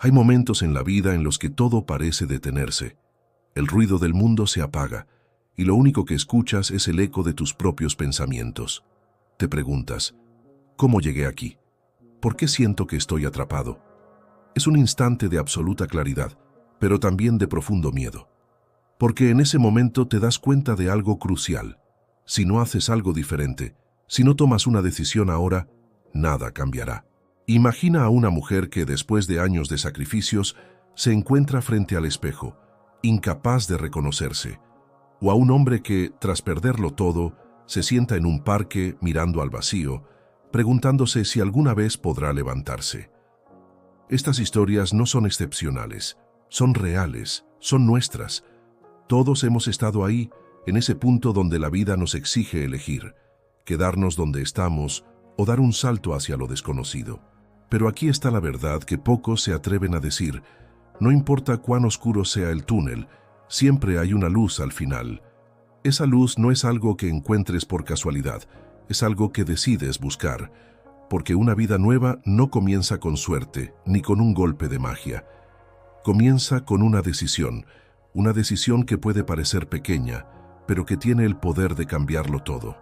Hay momentos en la vida en los que todo parece detenerse. El ruido del mundo se apaga y lo único que escuchas es el eco de tus propios pensamientos. Te preguntas, ¿cómo llegué aquí? ¿Por qué siento que estoy atrapado? Es un instante de absoluta claridad, pero también de profundo miedo. Porque en ese momento te das cuenta de algo crucial. Si no haces algo diferente, si no tomas una decisión ahora, nada cambiará. Imagina a una mujer que después de años de sacrificios se encuentra frente al espejo, incapaz de reconocerse, o a un hombre que, tras perderlo todo, se sienta en un parque mirando al vacío, preguntándose si alguna vez podrá levantarse. Estas historias no son excepcionales, son reales, son nuestras. Todos hemos estado ahí, en ese punto donde la vida nos exige elegir, quedarnos donde estamos o dar un salto hacia lo desconocido. Pero aquí está la verdad que pocos se atreven a decir. No importa cuán oscuro sea el túnel, siempre hay una luz al final. Esa luz no es algo que encuentres por casualidad, es algo que decides buscar, porque una vida nueva no comienza con suerte ni con un golpe de magia. Comienza con una decisión que puede parecer pequeña, pero que tiene el poder de cambiarlo todo.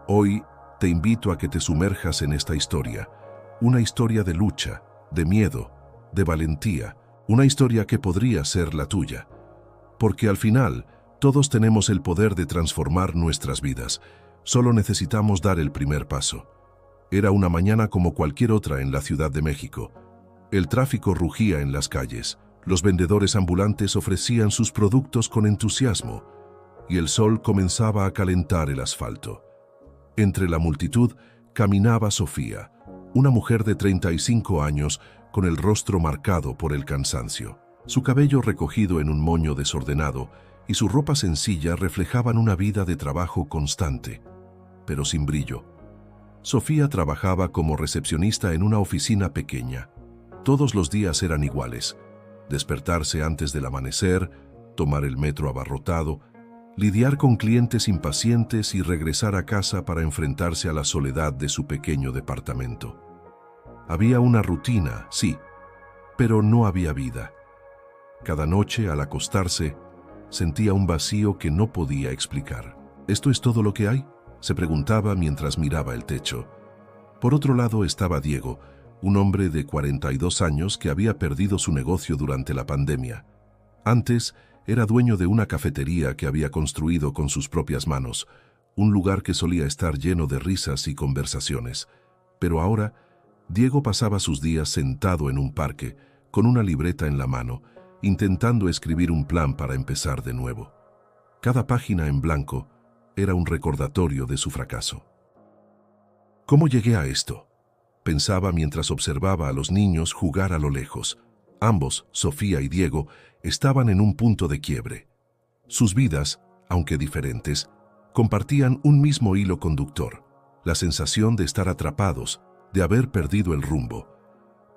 Hoy te invito a que te sumerjas en esta historia, una historia de lucha, de miedo, de valentía, una historia que podría ser la tuya. Porque al final, todos tenemos el poder de transformar nuestras vidas, solo necesitamos dar el primer paso. Era una mañana como cualquier otra en la Ciudad de México. El tráfico rugía en las calles, los vendedores ambulantes ofrecían sus productos con entusiasmo, y el sol comenzaba a calentar el asfalto. Entre la multitud caminaba Sofía, una mujer de 35 años con el rostro marcado por el cansancio. Su cabello recogido en un moño desordenado y su ropa sencilla reflejaban una vida de trabajo constante, pero sin brillo. Sofía trabajaba como recepcionista en una oficina pequeña. Todos los días eran iguales: despertarse antes del amanecer, tomar el metro abarrotado, lidiar con clientes impacientes y regresar a casa para enfrentarse a la soledad de su pequeño departamento. Había una rutina, sí, pero no había vida. Cada noche, al acostarse, sentía un vacío que no podía explicar. ¿Esto es todo lo que hay?, se preguntaba mientras miraba el techo. Por otro lado estaba Diego, un hombre de 42 años que había perdido su negocio durante la pandemia. Antes, era dueño de una cafetería que había construido con sus propias manos, un lugar que solía estar lleno de risas y conversaciones. Pero ahora, Diego pasaba sus días sentado en un parque, con una libreta en la mano, intentando escribir un plan para empezar de nuevo. Cada página en blanco era un recordatorio de su fracaso. ¿Cómo llegué a esto?, pensaba mientras observaba a los niños jugar a lo lejos. Ambos, Sofía y Diego, estaban en un punto de quiebre. Sus vidas, aunque diferentes, compartían un mismo hilo conductor: la sensación de estar atrapados, de haber perdido el rumbo.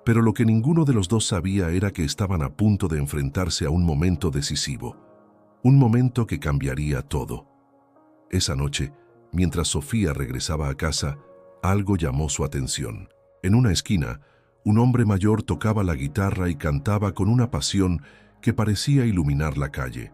Pero lo que ninguno de los dos sabía era que estaban a punto de enfrentarse a un momento decisivo, un momento que cambiaría todo. Esa noche, mientras Sofía regresaba a casa, algo llamó su atención. En una esquina, un hombre mayor tocaba la guitarra y cantaba con una pasión que parecía iluminar la calle.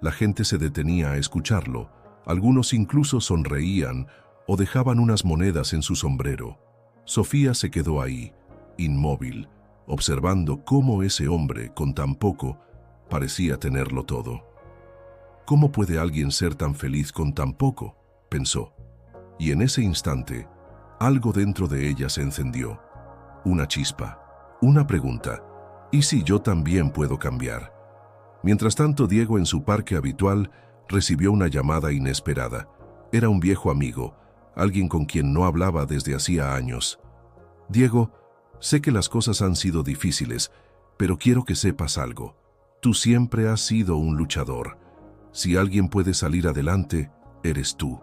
La gente se detenía a escucharlo, algunos incluso sonreían o dejaban unas monedas en su sombrero. Sofía se quedó ahí, inmóvil, observando cómo ese hombre, con tan poco, parecía tenerlo todo. ¿Cómo puede alguien ser tan feliz con tan poco?, pensó. Y en ese instante, algo dentro de ella se encendió. Una chispa, una pregunta: ¿y si yo también puedo cambiar? Mientras tanto, Diego, en su parque habitual, recibió una llamada inesperada. Era un viejo amigo, alguien con quien no hablaba desde hacía años. Diego, sé que las cosas han sido difíciles, pero quiero que sepas algo. Tú siempre has sido un luchador. Si alguien puede salir adelante, eres tú.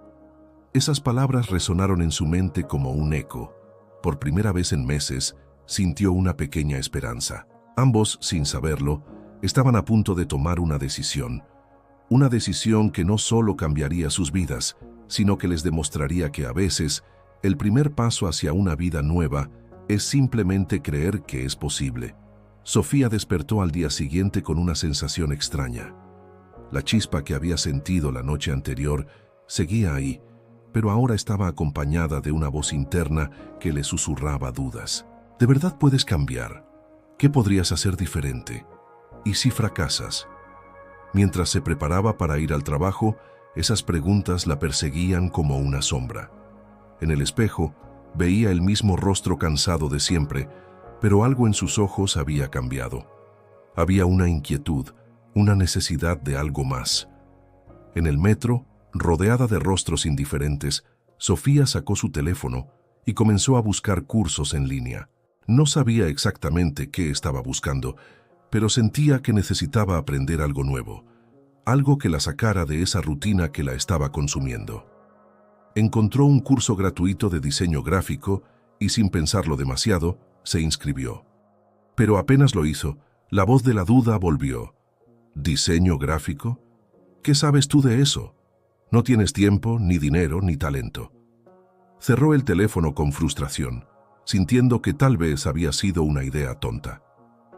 Esas palabras resonaron en su mente como un eco. Por primera vez en meses, sintió una pequeña esperanza. Ambos, sin saberlo, estaban a punto de tomar una decisión que no solo cambiaría sus vidas, sino que les demostraría que a veces el primer paso hacia una vida nueva es simplemente creer que es posible. Sofía despertó al día siguiente con una sensación extraña. La chispa que había sentido la noche anterior seguía ahí, pero ahora estaba acompañada de una voz interna que le susurraba dudas. ¿De verdad puedes cambiar? ¿Qué podrías hacer diferente? ¿Y si fracasas? Mientras se preparaba para ir al trabajo, esas preguntas la perseguían como una sombra. En el espejo, veía el mismo rostro cansado de siempre, pero algo en sus ojos había cambiado. Había una inquietud, una necesidad de algo más. En el metro, rodeada de rostros indiferentes, Sofía sacó su teléfono y comenzó a buscar cursos en línea. No sabía exactamente qué estaba buscando, pero sentía que necesitaba aprender algo nuevo, algo que la sacara de esa rutina que la estaba consumiendo. Encontró un curso gratuito de diseño gráfico y, sin pensarlo demasiado, se inscribió. Pero apenas lo hizo, la voz de la duda volvió. ¿Diseño gráfico? ¿Qué sabes tú de eso? No tienes tiempo, ni dinero, ni talento. Cerró el teléfono con frustración, sintiendo que tal vez había sido una idea tonta.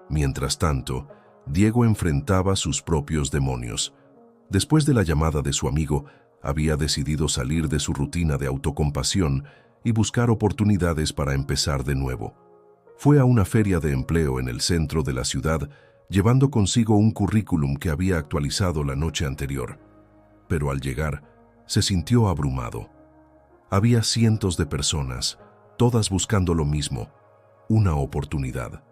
Mientras tanto, Diego enfrentaba sus propios demonios. Después de la llamada de su amigo, había decidido salir de su rutina de autocompasión y buscar oportunidades para empezar de nuevo. Fue a una feria de empleo en el centro de la ciudad, llevando consigo un currículum que había actualizado la noche anterior. Pero al llegar, se sintió abrumado. Había cientos de personas, todas buscando lo mismo, una oportunidad.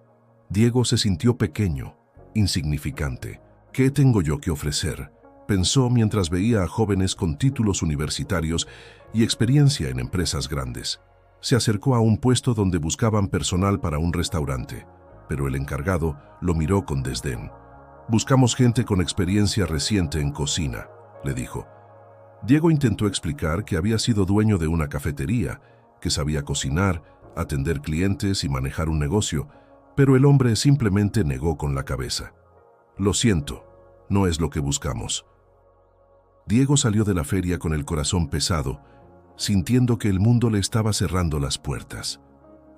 Diego se sintió pequeño, insignificante. ¿Qué tengo yo que ofrecer?, pensó mientras veía a jóvenes con títulos universitarios y experiencia en empresas grandes. Se acercó a un puesto donde buscaban personal para un restaurante, pero el encargado lo miró con desdén. «Buscamos gente con experiencia reciente en cocina», le dijo. Diego intentó explicar que había sido dueño de una cafetería, que sabía cocinar, atender clientes y manejar un negocio, pero el hombre simplemente negó con la cabeza. «Lo siento, no es lo que buscamos». Diego salió de la feria con el corazón pesado, sintiendo que el mundo le estaba cerrando las puertas.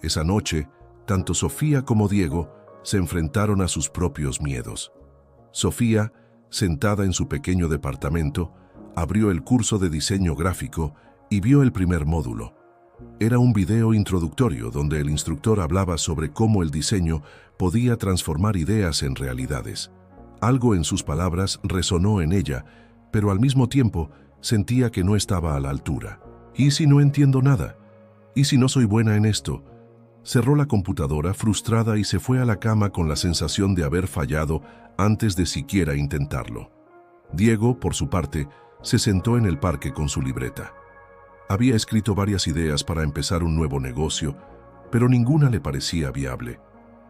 Esa noche, tanto Sofía como Diego se enfrentaron a sus propios miedos. Sofía, sentada en su pequeño departamento, abrió el curso de diseño gráfico y vio el primer módulo. Era un video introductorio donde el instructor hablaba sobre cómo el diseño podía transformar ideas en realidades. Algo en sus palabras resonó en ella, pero al mismo tiempo sentía que no estaba a la altura. ¿Y si no entiendo nada? ¿Y si no soy buena en esto? Cerró la computadora frustrada y se fue a la cama con la sensación de haber fallado antes de siquiera intentarlo. Diego, por su parte, se sentó en el parque con su libreta. Había escrito varias ideas para empezar un nuevo negocio, pero ninguna le parecía viable.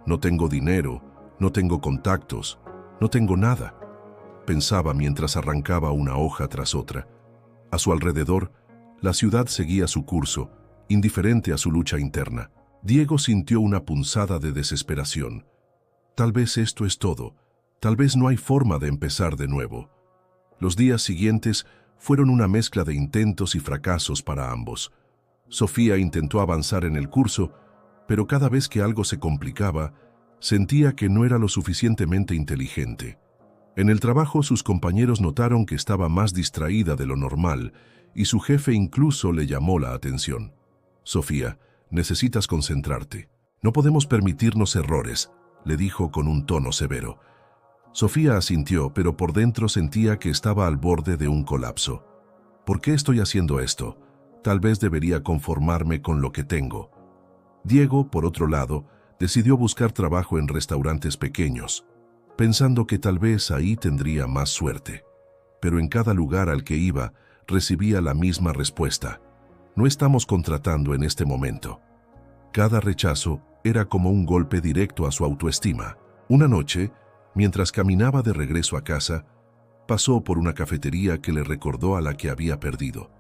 No tengo dinero, no tengo contactos, no tengo nada, pensaba mientras arrancaba una hoja tras otra. A su alrededor, la ciudad seguía su curso, indiferente a su lucha interna. Diego sintió una punzada de desesperación. Tal vez esto es todo, tal vez no hay forma de empezar de nuevo. Los días siguientes fueron una mezcla de intentos y fracasos para ambos. Sofía intentó avanzar en el curso, pero cada vez que algo se complicaba, sentía que no era lo suficientemente inteligente. En el trabajo, sus compañeros notaron que estaba más distraída de lo normal y su jefe incluso le llamó la atención. «Sofía, necesitas concentrarte. No podemos permitirnos errores», le dijo con un tono severo. Sofía asintió, pero por dentro sentía que estaba al borde de un colapso. «¿Por qué estoy haciendo esto? Tal vez debería conformarme con lo que tengo». Diego, por otro lado, decidió buscar trabajo en restaurantes pequeños, pensando que tal vez ahí tendría más suerte. Pero en cada lugar al que iba, recibía la misma respuesta: «No estamos contratando en este momento». Cada rechazo era como un golpe directo a su autoestima. Una noche, mientras caminaba de regreso a casa, pasó por una cafetería que le recordó a la que había perdido.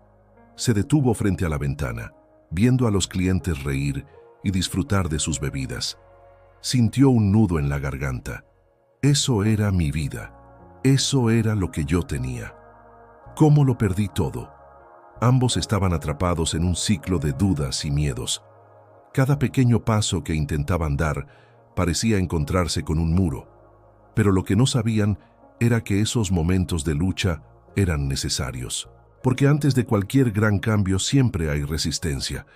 Se detuvo frente a la ventana, viendo a los clientes reír y disfrutar de sus bebidas. Sintió un nudo en la garganta. Eso era mi vida. Eso era lo que yo tenía. ¿Cómo lo perdí todo? Ambos estaban atrapados en un ciclo de dudas y miedos. Cada pequeño paso que intentaban dar parecía encontrarse con un muro. Pero lo que no sabían era que esos momentos de lucha eran necesarios. Porque antes de cualquier gran cambio siempre hay resistencia.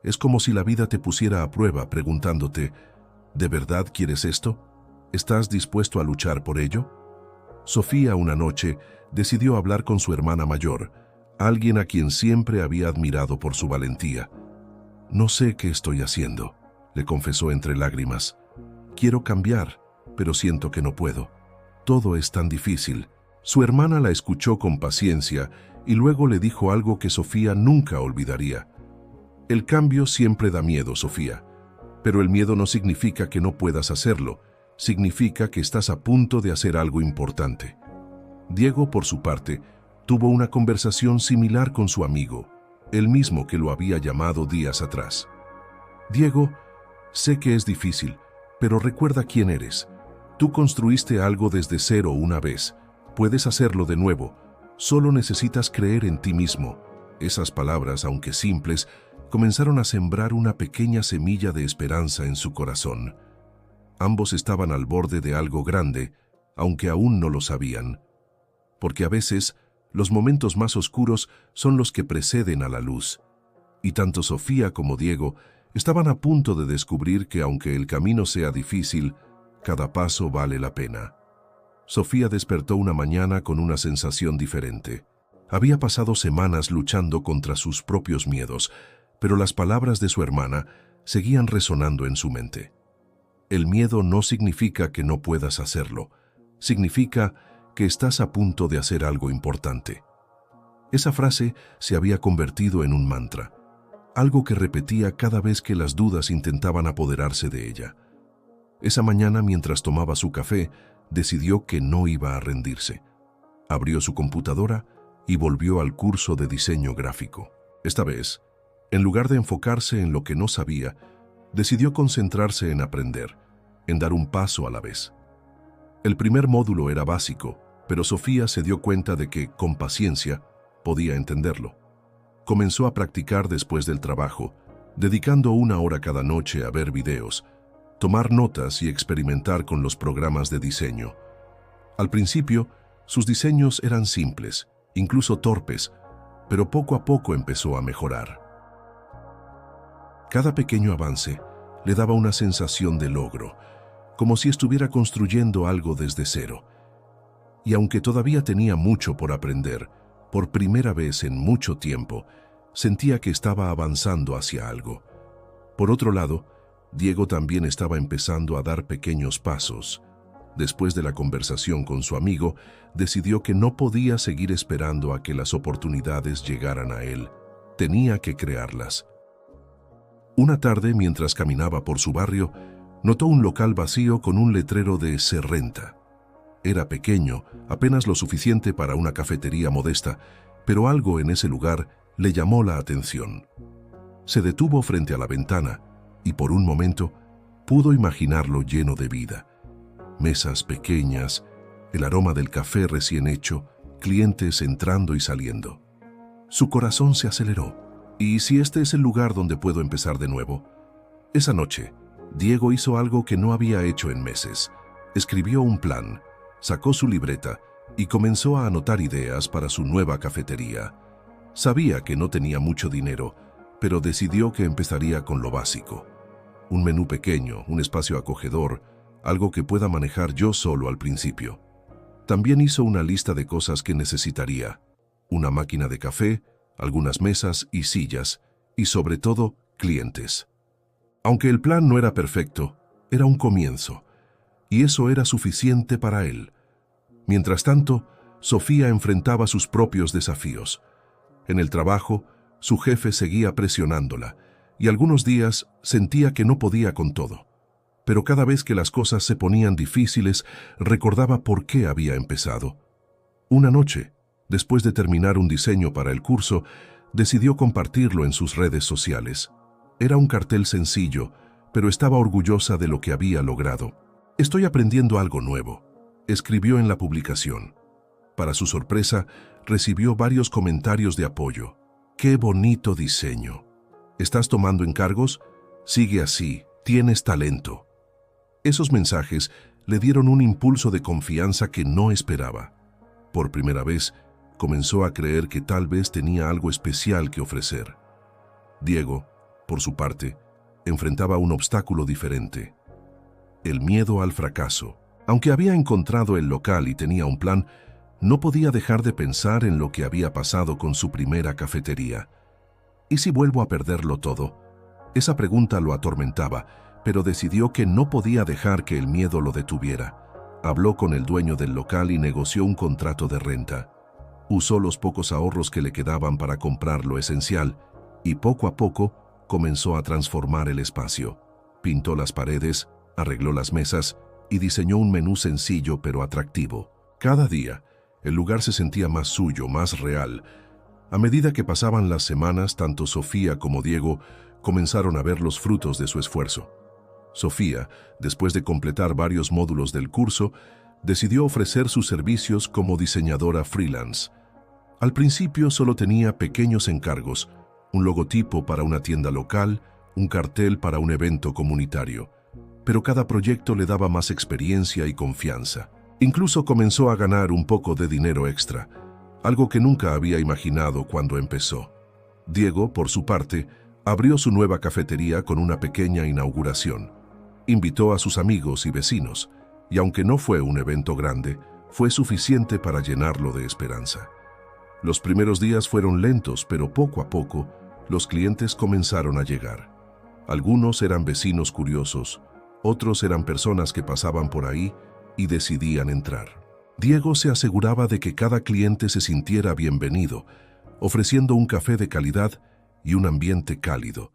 Es como si la vida te pusiera a prueba preguntándote, ¿de verdad quieres esto? ¿Estás dispuesto a luchar por ello? Sofía una noche decidió hablar con su hermana mayor, alguien a quien siempre había admirado por su valentía. «No sé qué estoy haciendo», le confesó entre lágrimas. «Quiero cambiar, pero siento que no puedo. Todo es tan difícil». Su hermana la escuchó con paciencia y luego le dijo algo que Sofía nunca olvidaría. «El cambio siempre da miedo, Sofía, pero el miedo no significa que no puedas hacerlo, significa que estás a punto de hacer algo importante». Diego, por su parte, tuvo una conversación similar con su amigo, el mismo que lo había llamado días atrás. «Diego, sé que es difícil, pero recuerda quién eres. Tú construiste algo desde cero una vez. Puedes hacerlo de nuevo. Solo necesitas creer en ti mismo». Esas palabras, aunque simples, comenzaron a sembrar una pequeña semilla de esperanza en su corazón. Ambos estaban al borde de algo grande, aunque aún no lo sabían. Porque a veces, los momentos más oscuros son los que preceden a la luz. Y tanto Sofía como Diego estaban a punto de descubrir que aunque el camino sea difícil, cada paso vale la pena. Sofía despertó una mañana con una sensación diferente. Había pasado semanas luchando contra sus propios miedos, pero las palabras de su hermana seguían resonando en su mente. El miedo no significa que no puedas hacerlo, significa que estás a punto de hacer algo importante. Esa frase se había convertido en un mantra, algo que repetía cada vez que las dudas intentaban apoderarse de ella. Esa mañana, mientras tomaba su café, decidió que no iba a rendirse. Abrió su computadora y volvió al curso de diseño gráfico. Esta vez, en lugar de enfocarse en lo que no sabía, decidió concentrarse en aprender, en dar un paso a la vez. El primer módulo era básico, pero Sofía se dio cuenta de que, con paciencia, podía entenderlo. Comenzó a practicar después del trabajo, dedicando 1 hora cada noche a ver videos, tomar notas y experimentar con los programas de diseño. Al principio, sus diseños eran simples, incluso torpes, pero poco a poco empezó a mejorar. Cada pequeño avance le daba una sensación de logro, como si estuviera construyendo algo desde cero. Y aunque todavía tenía mucho por aprender, por primera vez en mucho tiempo, sentía que estaba avanzando hacia algo. Por otro lado, Diego también estaba empezando a dar pequeños pasos. Después de la conversación con su amigo, decidió que no podía seguir esperando a que las oportunidades llegaran a él. Tenía que crearlas. Una tarde, mientras caminaba por su barrio, notó un local vacío con un letrero de «Se renta». Era pequeño, apenas lo suficiente para una cafetería modesta, pero algo en ese lugar le llamó la atención. Se detuvo frente a la ventana y por un momento pudo imaginarlo lleno de vida. Mesas pequeñas, el aroma del café recién hecho, clientes entrando y saliendo. Su corazón se aceleró. ¿Y si este es el lugar donde puedo empezar de nuevo? Esa noche, Diego hizo algo que no había hecho en meses. Escribió un plan, sacó su libreta y comenzó a anotar ideas para su nueva cafetería. Sabía que no tenía mucho dinero, pero decidió que empezaría con lo básico. Un menú pequeño, un espacio acogedor, algo que pueda manejar yo solo al principio. También hizo una lista de cosas que necesitaría: una máquina de café, algunas mesas y sillas, y sobre todo, clientes. Aunque el plan no era perfecto, era un comienzo, y eso era suficiente para él. Mientras tanto, Sofía enfrentaba sus propios desafíos. En el trabajo, su jefe seguía presionándola, y algunos días sentía que no podía con todo. Pero cada vez que las cosas se ponían difíciles, recordaba por qué había empezado. Una noche, después de terminar un diseño para el curso, decidió compartirlo en sus redes sociales. Era un cartel sencillo, pero estaba orgullosa de lo que había logrado. «Estoy aprendiendo algo nuevo», escribió en la publicación. Para su sorpresa, recibió varios comentarios de apoyo. «¡Qué bonito diseño! ¿Estás tomando encargos? Sigue así, tienes talento». Esos mensajes le dieron un impulso de confianza que no esperaba. Por primera vez, comenzó a creer que tal vez tenía algo especial que ofrecer. Diego, por su parte, enfrentaba un obstáculo diferente: el miedo al fracaso. Aunque había encontrado el local y tenía un plan, no podía dejar de pensar en lo que había pasado con su primera cafetería. ¿Y si vuelvo a perderlo todo? Esa pregunta lo atormentaba, pero decidió que no podía dejar que el miedo lo detuviera. Habló con el dueño del local y negoció un contrato de renta. Usó los pocos ahorros que le quedaban para comprar lo esencial y poco a poco comenzó a transformar el espacio. Pintó las paredes, arregló las mesas y diseñó un menú sencillo pero atractivo. Cada día, el lugar se sentía más suyo, más real. A medida que pasaban las semanas, tanto Sofía como Diego comenzaron a ver los frutos de su esfuerzo. Sofía, después de completar varios módulos del curso, decidió ofrecer sus servicios como diseñadora freelance. Al principio solo tenía pequeños encargos: un logotipo para una tienda local, un cartel para un evento comunitario. Pero cada proyecto le daba más experiencia y confianza. Incluso comenzó a ganar un poco de dinero extra, algo que nunca había imaginado cuando empezó. Diego, por su parte, abrió su nueva cafetería con una pequeña inauguración. Invitó a sus amigos y vecinos, y aunque no fue un evento grande, fue suficiente para llenarlo de esperanza. Los primeros días fueron lentos, pero poco a poco, los clientes comenzaron a llegar. Algunos eran vecinos curiosos, otros eran personas que pasaban por ahí y decidían entrar. Diego se aseguraba de que cada cliente se sintiera bienvenido, ofreciendo un café de calidad y un ambiente cálido.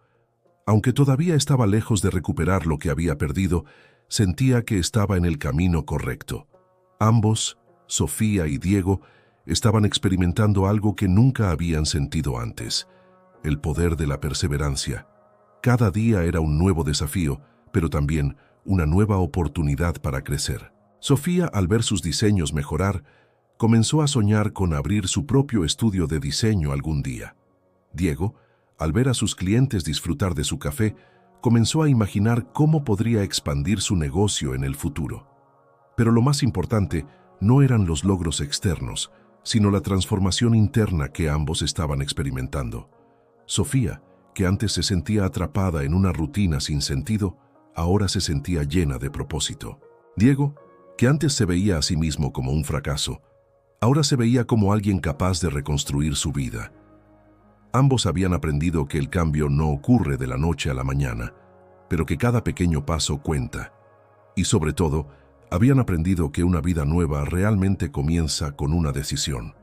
Aunque todavía estaba lejos de recuperar lo que había perdido, sentía que estaba en el camino correcto. Ambos, Sofía y Diego, estaban experimentando algo que nunca habían sentido antes: el poder de la perseverancia. Cada día era un nuevo desafío, pero también una nueva oportunidad para crecer. Sofía, al ver sus diseños mejorar, comenzó a soñar con abrir su propio estudio de diseño algún día. Diego, al ver a sus clientes disfrutar de su café, comenzó a imaginar cómo podría expandir su negocio en el futuro. Pero lo más importante no eran los logros externos, sino la transformación interna que ambos estaban experimentando. Sofía, que antes se sentía atrapada en una rutina sin sentido, ahora se sentía llena de propósito. Diego, que antes se veía a sí mismo como un fracaso, ahora se veía como alguien capaz de reconstruir su vida. Ambos habían aprendido que el cambio no ocurre de la noche a la mañana, pero que cada pequeño paso cuenta. Y sobre todo, habían aprendido que una vida nueva realmente comienza con una decisión.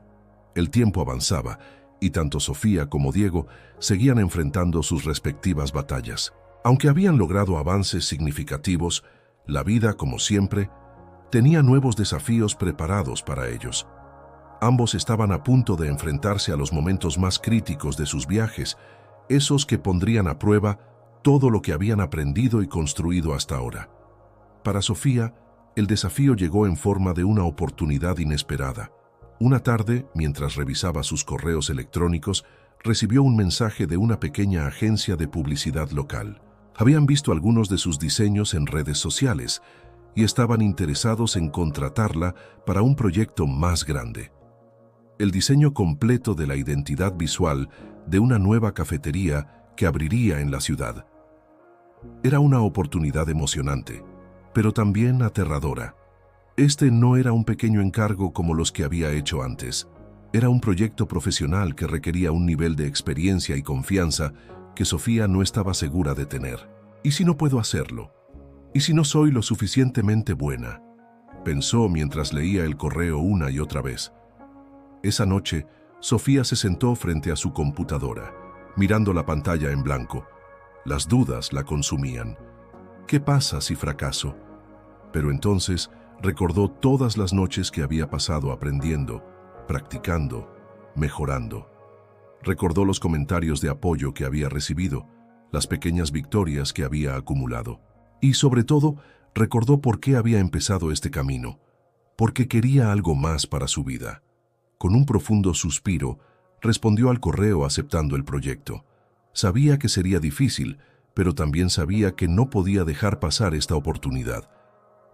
El tiempo avanzaba, y tanto Sofía como Diego seguían enfrentando sus respectivas batallas. Aunque habían logrado avances significativos, la vida, como siempre, tenía nuevos desafíos preparados para ellos. Ambos estaban a punto de enfrentarse a los momentos más críticos de sus viajes, esos que pondrían a prueba todo lo que habían aprendido y construido hasta ahora. Para Sofía, el desafío llegó en forma de una oportunidad inesperada. Una tarde, mientras revisaba sus correos electrónicos, recibió un mensaje de una pequeña agencia de publicidad local. Habían visto algunos de sus diseños en redes sociales y estaban interesados en contratarla para un proyecto más grande: el diseño completo de la identidad visual de una nueva cafetería que abriría en la ciudad. Era una oportunidad emocionante, pero también aterradora. Este no era un pequeño encargo como los que había hecho antes. Era un proyecto profesional que requería un nivel de experiencia y confianza que Sofía no estaba segura de tener. ¿Y si no puedo hacerlo? ¿Y si no soy lo suficientemente buena?, pensó mientras leía el correo una y otra vez. Esa noche, Sofía se sentó frente a su computadora, mirando la pantalla en blanco. Las dudas la consumían. ¿Qué pasa si fracaso? Pero entonces recordó todas las noches que había pasado aprendiendo, practicando, mejorando. Recordó los comentarios de apoyo que había recibido, las pequeñas victorias que había acumulado. Y sobre todo, recordó por qué había empezado este camino, porque quería algo más para su vida. Con un profundo suspiro, respondió al correo aceptando el proyecto. Sabía que sería difícil, pero también sabía que no podía dejar pasar esta oportunidad.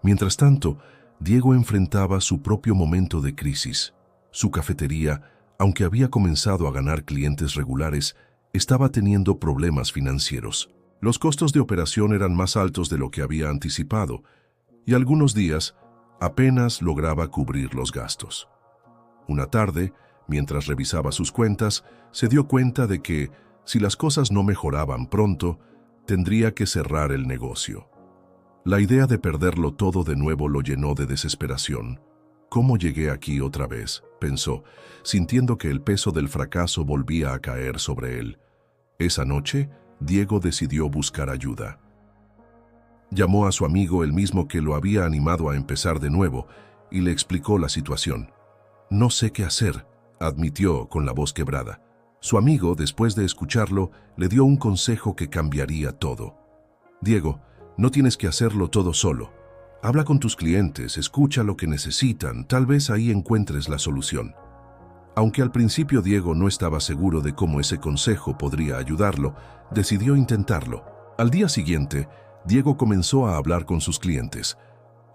Mientras tanto, Diego enfrentaba su propio momento de crisis. Su cafetería, aunque había comenzado a ganar clientes regulares, estaba teniendo problemas financieros. Los costos de operación eran más altos de lo que había anticipado, y algunos días apenas lograba cubrir los gastos. Una tarde, mientras revisaba sus cuentas, se dio cuenta de que, si las cosas no mejoraban pronto, tendría que cerrar el negocio. La idea de perderlo todo de nuevo lo llenó de desesperación. ¿Cómo llegué aquí otra vez?, pensó, sintiendo que el peso del fracaso volvía a caer sobre él. Esa noche, Diego decidió buscar ayuda. Llamó a su amigo, el mismo que lo había animado a empezar de nuevo, y le explicó la situación. «No sé qué hacer», admitió con la voz quebrada. Su amigo, después de escucharlo, le dio un consejo que cambiaría todo. «Diego, no tienes que hacerlo todo solo. Habla con tus clientes, escucha lo que necesitan, tal vez ahí encuentres la solución». Aunque al principio Diego no estaba seguro de cómo ese consejo podría ayudarlo, decidió intentarlo. Al día siguiente, Diego comenzó a hablar con sus clientes.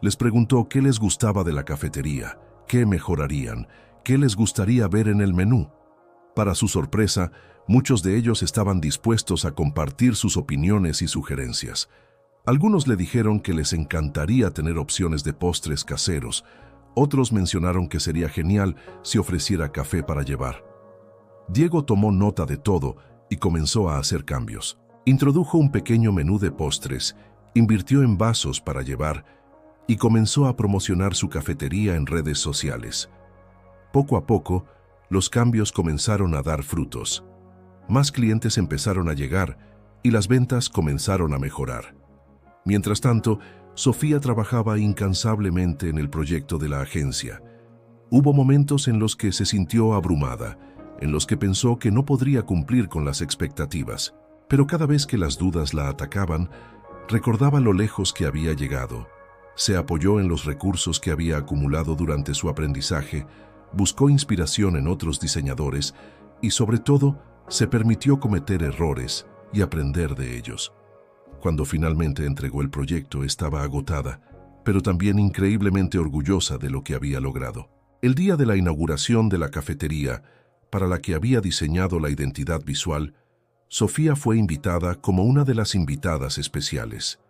Les preguntó qué les gustaba de la cafetería, qué mejorarían, qué les gustaría ver en el menú. Para su sorpresa, muchos de ellos estaban dispuestos a compartir sus opiniones y sugerencias. Algunos le dijeron que les encantaría tener opciones de postres caseros. Otros mencionaron que sería genial si ofreciera café para llevar. Diego tomó nota de todo y comenzó a hacer cambios. Introdujo un pequeño menú de postres, invirtió en vasos para llevar y comenzó a promocionar su cafetería en redes sociales. Poco a poco, los cambios comenzaron a dar frutos. Más clientes empezaron a llegar y las ventas comenzaron a mejorar. Mientras tanto, Sofía trabajaba incansablemente en el proyecto de la agencia. Hubo momentos en los que se sintió abrumada, en los que pensó que no podría cumplir con las expectativas, pero cada vez que las dudas la atacaban, recordaba lo lejos que había llegado. Se apoyó en los recursos que había acumulado durante su aprendizaje, buscó inspiración en otros diseñadores y, sobre todo, se permitió cometer errores y aprender de ellos. Cuando finalmente entregó el proyecto, estaba agotada, pero también increíblemente orgullosa de lo que había logrado. El día de la inauguración de la cafetería, para la que había diseñado la identidad visual, Sofía fue invitada como una de las invitadas especiales.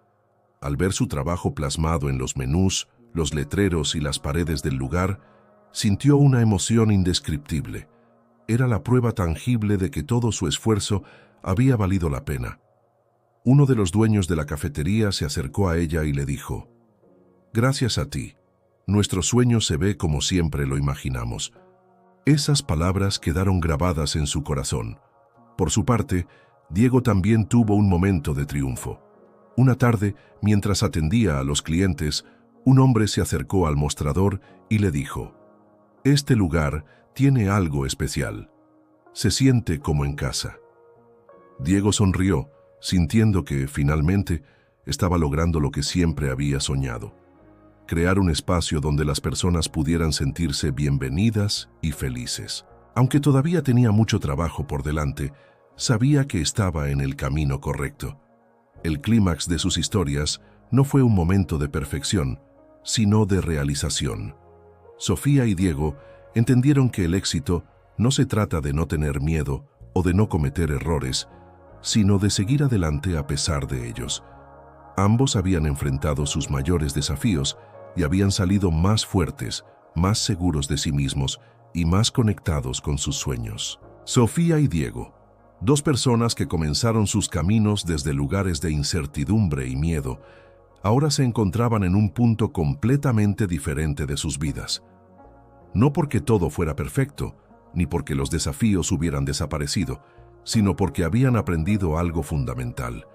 Al ver su trabajo plasmado en los menús, los letreros y las paredes del lugar, sintió una emoción indescriptible. Era la prueba tangible de que todo su esfuerzo había valido la pena. Uno de los dueños de la cafetería se acercó a ella y le dijo: «Gracias a ti, nuestro sueño se ve como siempre lo imaginamos». Esas palabras quedaron grabadas en su corazón. Por su parte, Diego también tuvo un momento de triunfo. Una tarde, mientras atendía a los clientes, un hombre se acercó al mostrador y le dijo: «Este lugar tiene algo especial. Se siente como en casa». Diego sonrió, sintiendo que, finalmente, estaba logrando lo que siempre había soñado: crear un espacio donde las personas pudieran sentirse bienvenidas y felices. Aunque todavía tenía mucho trabajo por delante, sabía que estaba en el camino correcto. El clímax de sus historias no fue un momento de perfección, sino de realización. Sofía y Diego entendieron que el éxito no se trata de no tener miedo o de no cometer errores, sino de seguir adelante a pesar de ellos. Ambos habían enfrentado sus mayores desafíos y habían salido más fuertes, más seguros de sí mismos y más conectados con sus sueños. Sofía y Diego, dos personas que comenzaron sus caminos desde lugares de incertidumbre y miedo, ahora se encontraban en un punto completamente diferente de sus vidas. No porque todo fuera perfecto, ni porque los desafíos hubieran desaparecido, sino porque habían aprendido algo fundamental.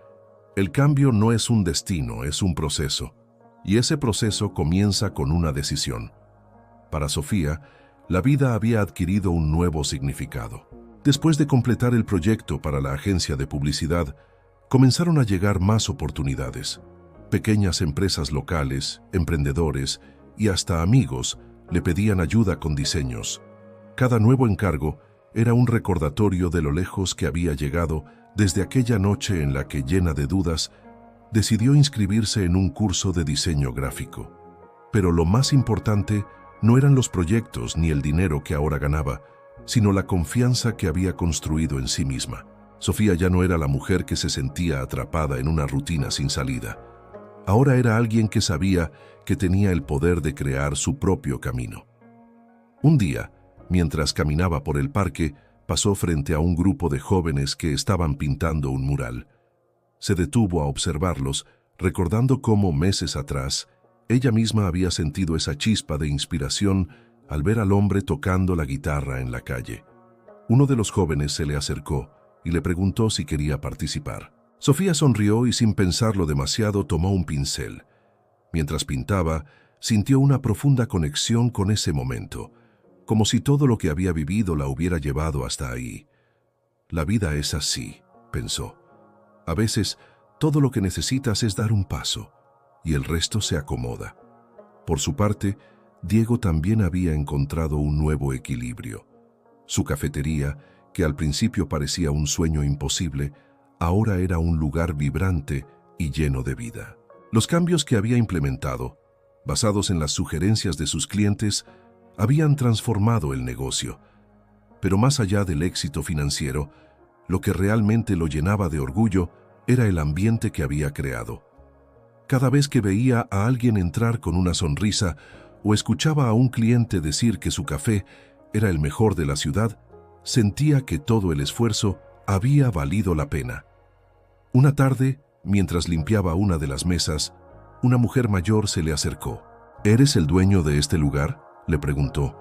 El cambio no es un destino, es un proceso, y ese proceso comienza con una decisión. Para Sofía, la vida había adquirido un nuevo significado. Después de completar el proyecto para la agencia de publicidad, comenzaron a llegar más oportunidades. Pequeñas empresas locales, emprendedores y hasta amigos le pedían ayuda con diseños. Cada nuevo encargo era un recordatorio de lo lejos que había llegado desde aquella noche en la que, llena de dudas, Decidió inscribirse en un curso de diseño gráfico. Pero lo más importante no eran los proyectos ni el dinero que ahora ganaba, sino la confianza que había construido en sí misma. Sofía ya no era la mujer que se sentía atrapada en una rutina sin salida. Ahora era alguien que sabía que tenía el poder de crear su propio camino. Un día, mientras caminaba por el parque, pasó frente a un grupo de jóvenes que estaban pintando un mural. Se detuvo a observarlos, recordando cómo meses atrás ella misma había sentido esa chispa de inspiración al ver al hombre tocando la guitarra en la calle. Uno de los jóvenes se le acercó y le preguntó si quería participar. Sofía sonrió y sin pensarlo demasiado tomó un pincel. Mientras pintaba, sintió una profunda conexión con ese momento, como si todo lo que había vivido la hubiera llevado hasta ahí. La vida es así, pensó. A veces, todo lo que necesitas es dar un paso, y el resto se acomoda. Por su parte, Diego también había encontrado un nuevo equilibrio. Su cafetería, que al principio parecía un sueño imposible, ahora era un lugar vibrante y lleno de vida. Los cambios que había implementado, basados en las sugerencias de sus clientes, habían transformado el negocio. Pero más allá del éxito financiero, lo que realmente lo llenaba de orgullo era el ambiente que había creado. Cada vez que veía a alguien entrar con una sonrisa o escuchaba a un cliente decir que su café era el mejor de la ciudad, sentía que todo el esfuerzo había valido la pena. Una tarde, mientras limpiaba una de las mesas, una mujer mayor se le acercó. ¿Eres el dueño de este lugar?, le preguntó.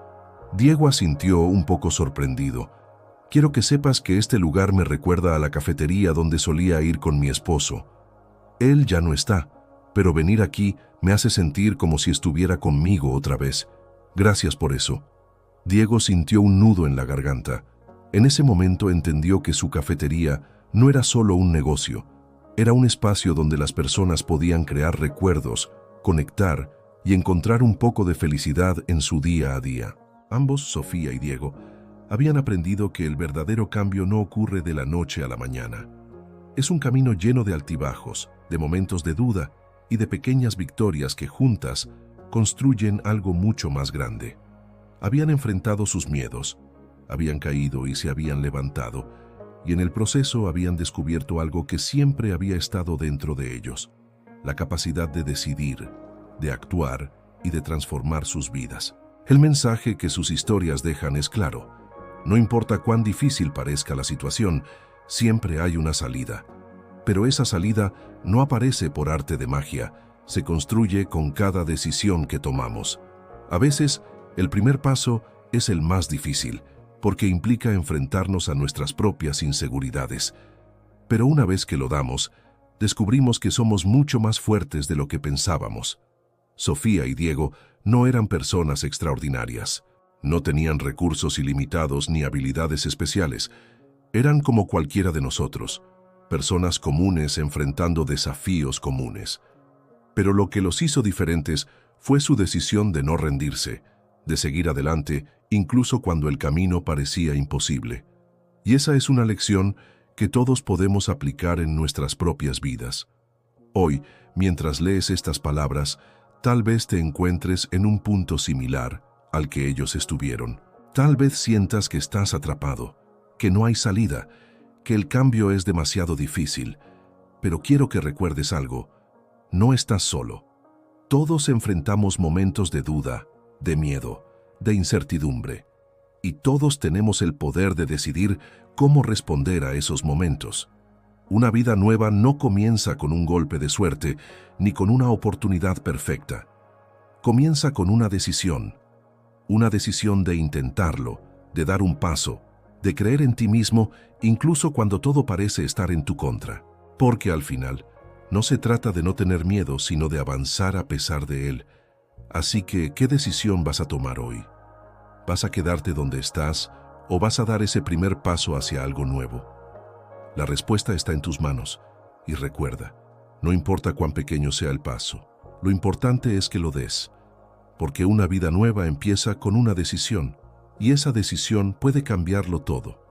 Diego asintió un poco sorprendido. Quiero que sepas que este lugar me recuerda a la cafetería donde solía ir con mi esposo. Él ya no está, pero venir aquí me hace sentir como si estuviera conmigo otra vez. Gracias por eso. Diego sintió un nudo en la garganta. En ese momento entendió que su cafetería no era solo un negocio, era un espacio donde las personas podían crear recuerdos, conectar y encontrar un poco de felicidad en su día a día. Ambos, Sofía y Diego, habían aprendido que el verdadero cambio no ocurre de la noche a la mañana. Es un camino lleno de altibajos, de momentos de duda y de pequeñas victorias que juntas construyen algo mucho más grande. Habían enfrentado sus miedos, habían caído y se habían levantado, y en el proceso habían descubierto algo que siempre había estado dentro de ellos: la capacidad de decidir, de actuar y de transformar sus vidas. El mensaje que sus historias dejan es claro. No importa cuán difícil parezca la situación, siempre hay una salida. Pero esa salida no aparece por arte de magia, se construye con cada decisión que tomamos. A veces, el primer paso es el más difícil, porque implica enfrentarnos a nuestras propias inseguridades. Pero una vez que lo damos, descubrimos que somos mucho más fuertes de lo que pensábamos. Sofía y Diego no eran personas extraordinarias. No tenían recursos ilimitados ni habilidades especiales. Eran como cualquiera de nosotros, personas comunes enfrentando desafíos comunes. Pero lo que los hizo diferentes fue su decisión de no rendirse, de seguir adelante incluso cuando el camino parecía imposible. Y esa es una lección que todos podemos aplicar en nuestras propias vidas. Hoy, mientras lees estas palabras, tal vez te encuentres en un punto similar al que ellos estuvieron. Tal vez sientas que estás atrapado, que no hay salida, que el cambio es demasiado difícil. Pero quiero que recuerdes algo: no estás solo. Todos enfrentamos momentos de duda, de miedo, de incertidumbre. Y todos tenemos el poder de decidir cómo responder a esos momentos. Una vida nueva no comienza con un golpe de suerte, ni con una oportunidad perfecta. Comienza con una decisión de intentarlo, de dar un paso, de creer en ti mismo, incluso cuando todo parece estar en tu contra. Porque al final, no se trata de no tener miedo, sino de avanzar a pesar de él. Así que, ¿qué decisión vas a tomar hoy? ¿Vas a quedarte donde estás o vas a dar ese primer paso hacia algo nuevo? La respuesta está en tus manos. Y recuerda, no importa cuán pequeño sea el paso, lo importante es que lo des. Porque una vida nueva empieza con una decisión, y esa decisión puede cambiarlo todo.